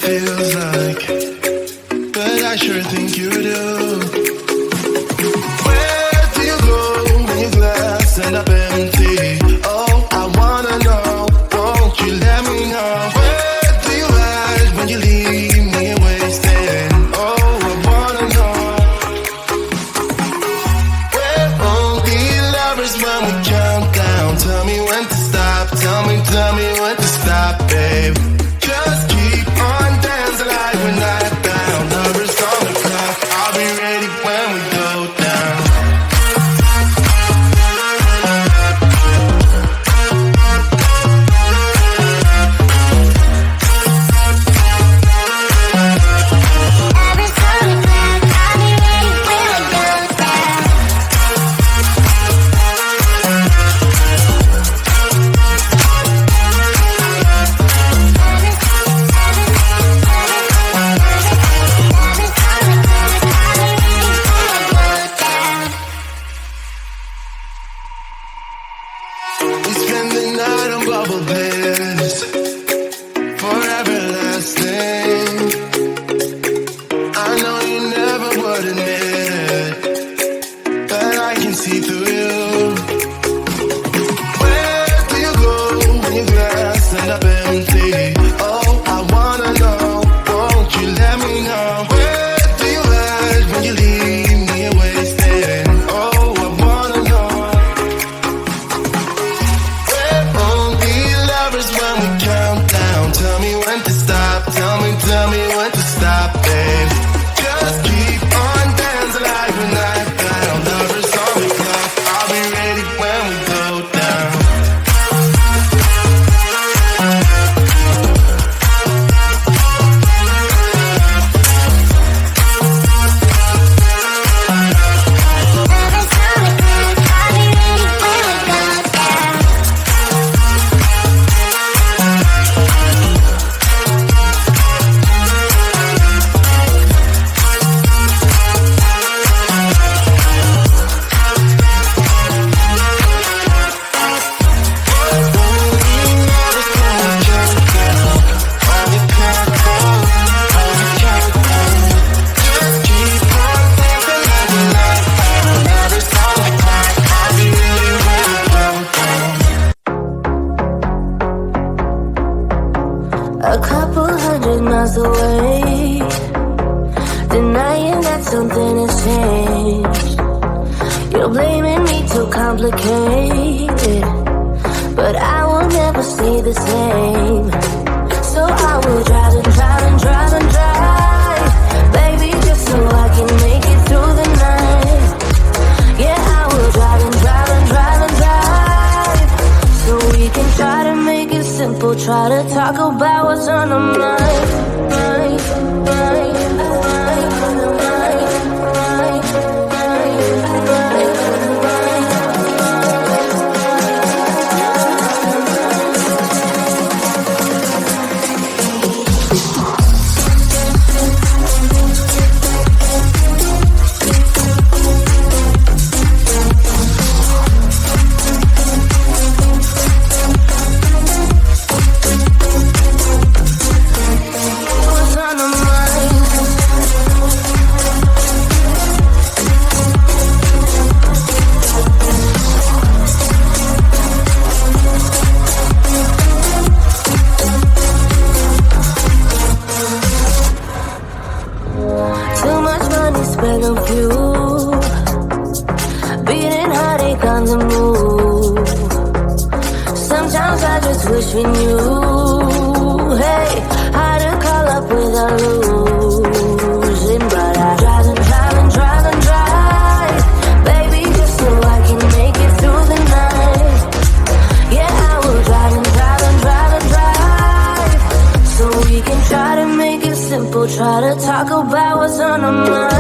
feels like, but I sure think you do. Where do you go when your glass end up empty? Oh, I wanna know, won't you let me know? Where do you hide when you leave me wasted? Oh, I wanna know. We're only lovers when we count down. Tell me when to stop, tell me when to stop, babe. Just keep on dancing like we're not bound. Lovers on the clock, I'll be ready when we go down. We spend the night on bubble beds, forever lasting. I know you never would admit it, but I can see through you. Where do you go when your glass end up empty? Oh, I wanna know, won't you let me know? Where do you hide when you leave me wasted? Oh, I wanna know. When we count down, tell me when to stop, tell me when to stop, babe. Just keep on dancing like we're not bound. Lovers on the clock, I'll be ready when we go down. A couple 100 miles away, denying that something has changed. You're blaming me too complicated, but I will never stay the same. So I will drive and drive and drive and drive, baby, just so I can make it through the night. Yeah, I will drive and drive and drive and drive, so we can try to make it simple. Try to talk about what's on our mind. Spend on fuel, beating heartache on the move. Sometimes I just wish we knew, hey, how to call up without losing. But I drive and drive and drive and drive, baby, just so I can make it through the night. Yeah, I will drive and drive and drive and drive, so we can try to make it simple. Try to talk about what's on our mind.